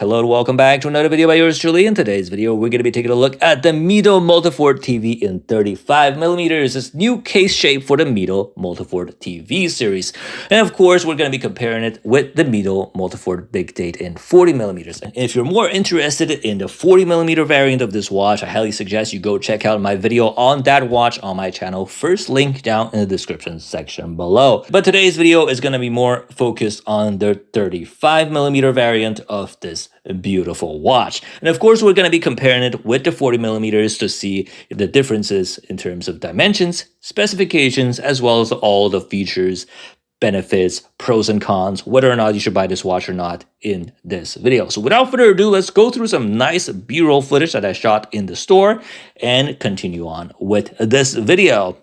Hello and welcome back to another video by yours truly. In today's video, we're going to be taking a look at the Mido Multifort TV in 35mm. This new case shape for the Mido Multifort TV series. And of course, we're going to be comparing it with the Mido Multifort Big Date in 40mm. And if you're more interested in the 40mm variant of this watch, I highly suggest you go check out my video on that watch on my channel. First link down in the description section below. But today's video is going to be more focused on the 35mm variant of this beautiful watch. And of course, we're going to be comparing it with the 40mm to see the differences in terms of dimensions, specifications, as well as all the features, benefits, pros and cons, whether or not you should buy this watch or not in this video. So without further ado, let's go through some nice B-roll footage that I shot in the store and continue on with this video.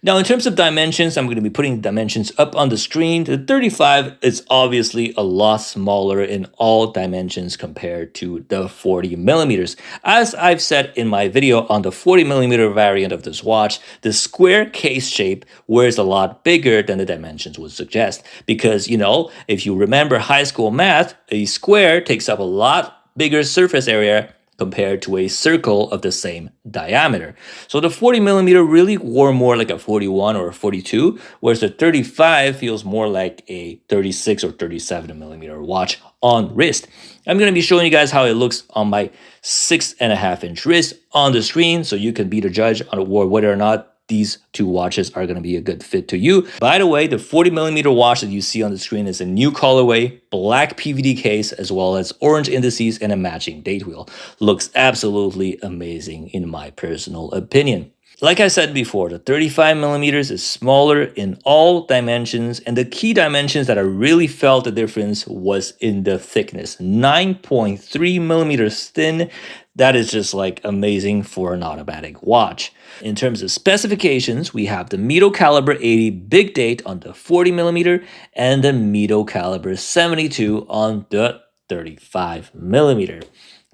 Now, in terms of dimensions, I'm going to be putting dimensions up on the screen. The 35 is obviously a lot smaller in all dimensions compared to the 40mm. As I've said in my video on the 40mm variant of this watch, the square case shape wears a lot bigger than the dimensions would suggest. Because, you know, if you remember high school math, a square takes up a lot bigger surface area compared to a circle of the same diameter. So the 40mm really wore more like a 41 or a 42, whereas the 35 feels more like a 36 or 37mm watch on wrist. I'm going to be showing you guys how it looks on my 6.5-inch wrist on the screen, so you can be the judge on whether or not these two watches are going to be a good fit to you. By the way, the 40mm watch that you see on the screen is a new colorway, black PVD case, as well as orange indices and a matching date wheel. Looks absolutely amazing in my personal opinion. Like I said before, the 35mm is smaller in all dimensions, and the key dimensions that I really felt the difference was in the thickness. 9.3mm thin. That is just like amazing for an automatic watch. In terms of specifications, we have the Mido Caliber 80 Big Date on the 40mm and the Mido Caliber 72 on the 35mm.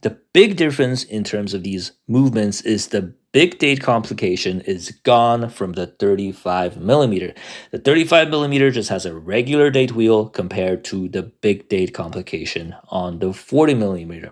The big difference in terms of these movements is the Big Date complication is gone from the 35mm. The 35mm just has a regular date wheel compared to the Big Date complication on the 40mm.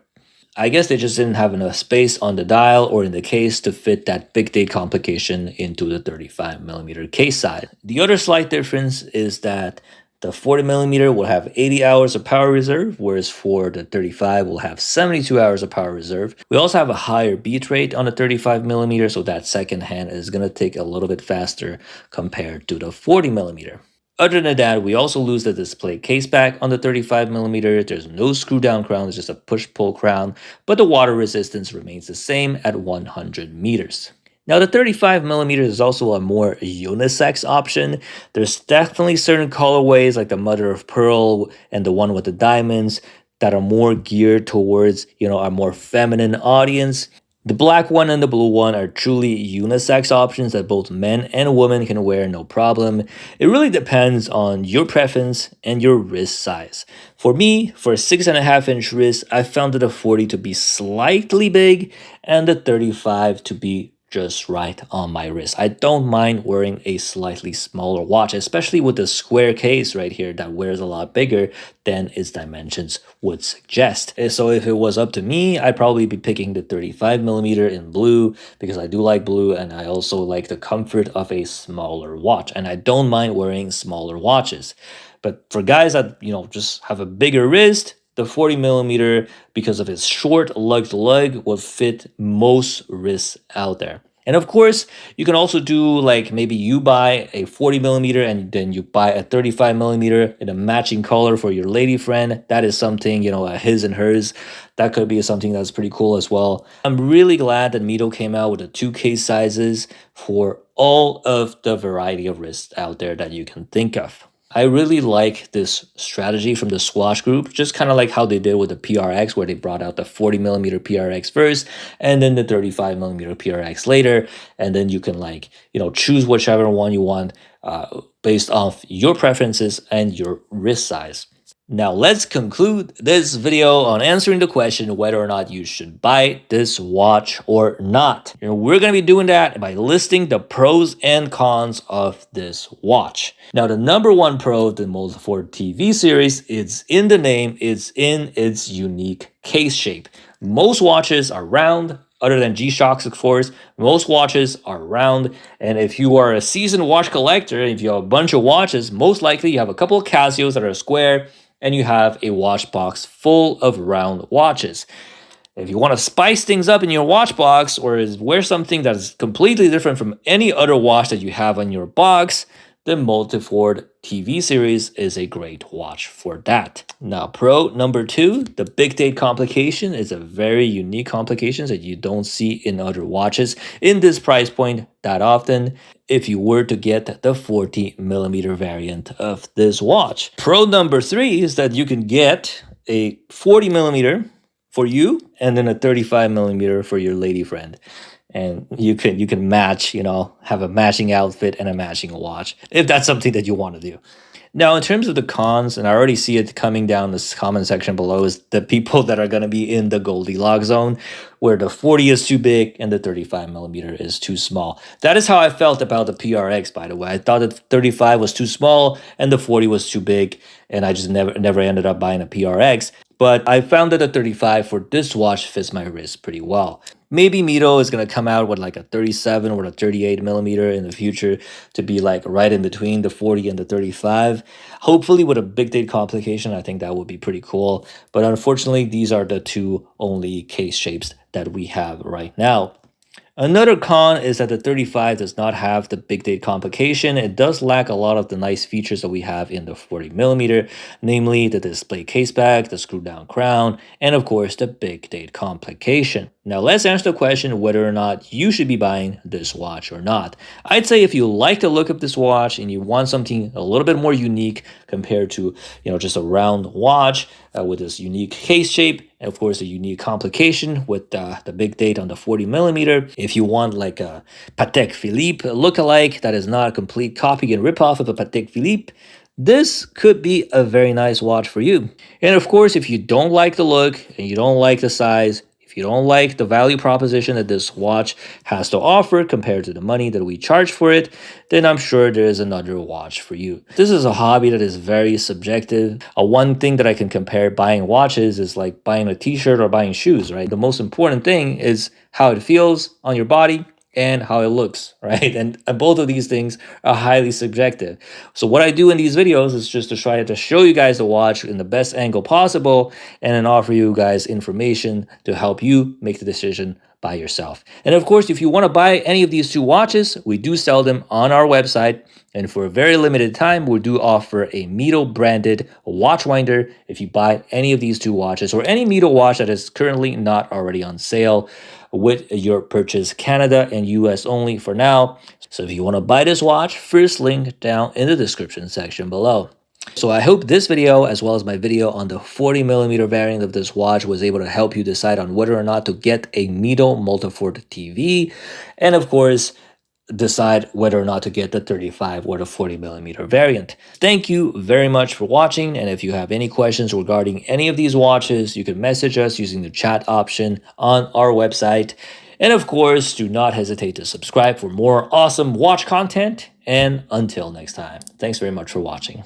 I guess they just didn't have enough space on the dial or in the case to fit that Big Date complication into the 35mm case size. The other slight difference is that the 40mm will have 80 hours of power reserve, whereas for the 35 will have 72 hours of power reserve. We also have a higher beat rate on the 35mm, so that second hand is going to take a little bit faster compared to the 40mm. Other than that, we also lose the display case back on the 35mm. There's no screw down crown, it's just a push-pull crown, but the water resistance remains the same at 100 meters. Now, the 35mm is also a more unisex option. There's definitely certain colorways like the Mother of Pearl and the one with the diamonds that are more geared towards, a more feminine audience. The black one and the blue one are truly unisex options that both men and women can wear no problem. It really depends on your preference and your wrist size. For me, for a 6.5-inch wrist, I found the 40 to be slightly big and the 35 to be just right on my wrist. I don't mind wearing a slightly smaller watch, especially with the square case right here that wears a lot bigger than its dimensions would suggest. So if it was up to me, I'd probably be picking the 35mm in blue because I do like blue and I also like the comfort of a smaller watch. And I don't mind wearing smaller watches. But for guys that, just have a bigger wrist, the 40mm, because of its short lugged lug, will fit most wrists out there. And of course, you can also do like maybe you buy a 40mm and then you buy a 35mm in a matching color for your lady friend. That is something, a his and hers. That could be something that's pretty cool as well. I'm really glad that Mido came out with the 2 case sizes for all of the variety of wrists out there that you can think of. I really like this strategy from the Swatch Group, just kind of like how they did with the PRX, where they brought out the 40mm PRX first and then the 35mm PRX later. And then you can choose whichever one you want based off your preferences and your wrist size. Now let's conclude this video on answering the question whether or not you should buy this watch or not. We're going to be doing that by listing the pros and cons of this watch. Now the number one pro of the Multifort TV series is in the name, it's in its unique case shape. Most watches are round, other than G-Shocks, of course. Most watches are round, and if you are a seasoned watch collector, if you have a bunch of watches, most likely you have a couple of Casios that are square, and you have a watch box full of round watches. If you want to spice things up in your watch box or wear something that is completely different from any other watch that you have on your box, the Multifort TV series is a great watch for that. Now, pro number two, the big date complication is a very unique complication that you don't see in other watches in this price point that often if you were to get the 40mm variant of this watch. Pro number three is that you can get a 40mm for you and then a 35mm for your lady friend, and you can match, have a matching outfit and a matching watch if that's something that you want to do. Now, in terms of the cons, and I already see it coming down this comment section below, is the people that are going to be in the Goldilocks zone, where the 40 is too big and the 35mm is too small. That is how I felt about the PRX, by the way. I thought that 35 was too small and the 40 was too big, and I just never ended up buying a PRX. But I found that the 35 for this watch fits my wrist pretty well. Maybe Mido is going to come out with like a 37 or a 38mm in the future to be like right in between the 40 and the 35. Hopefully with a big date complication, I think that would be pretty cool. But unfortunately, these are the two only case shapes that we have right now. Another con is that the 35 does not have the big date complication. It does lack a lot of the nice features that we have in the 40mm, namely the display case back, the screw down crown, and of course the big date complication. Now let's answer the question whether or not you should be buying this watch or not. I'd say if you like the look of this watch and you want something a little bit more unique compared to, just a round watch with this unique case shape, and of course a unique complication with the big date on the 40mm. If you want like a Patek Philippe lookalike that is not a complete copy and ripoff of a Patek Philippe, this could be a very nice watch for you. And of course, if you don't like the look and you don't like the size, if you don't like the value proposition that this watch has to offer compared to the money that we charge for it, then I'm sure there is another watch for you. This is a hobby that is very subjective. One thing that I can compare buying watches is like buying a t-shirt or buying shoes, right? The most important thing is how it feels on your body and how it looks, right? And both of these things are highly subjective. So what I do in these videos is just to try to show you guys the watch in the best angle possible and then offer you guys information to help you make the decision by yourself. And of course, if you want to buy any of these two watches, we do sell them on our website. And for a very limited time, we do offer a Mido branded watch winder if you buy any of these two watches or any Mido watch that is currently not already on sale with your purchase, Canada and US only for now. So if you want to buy this watch, first link down in the description section below. So I hope this video, as well as my video on the 40mm variant of this watch, was able to help you decide on whether or not to get a Mido Multifort TV. And of course, decide whether or not to get the 35 or the 40mm variant. Thank you very much for watching, and if you have any questions regarding any of these watches, you can message us using the chat option on our website. And of course, do not hesitate to subscribe for more awesome watch content, and until next time, thanks very much for watching.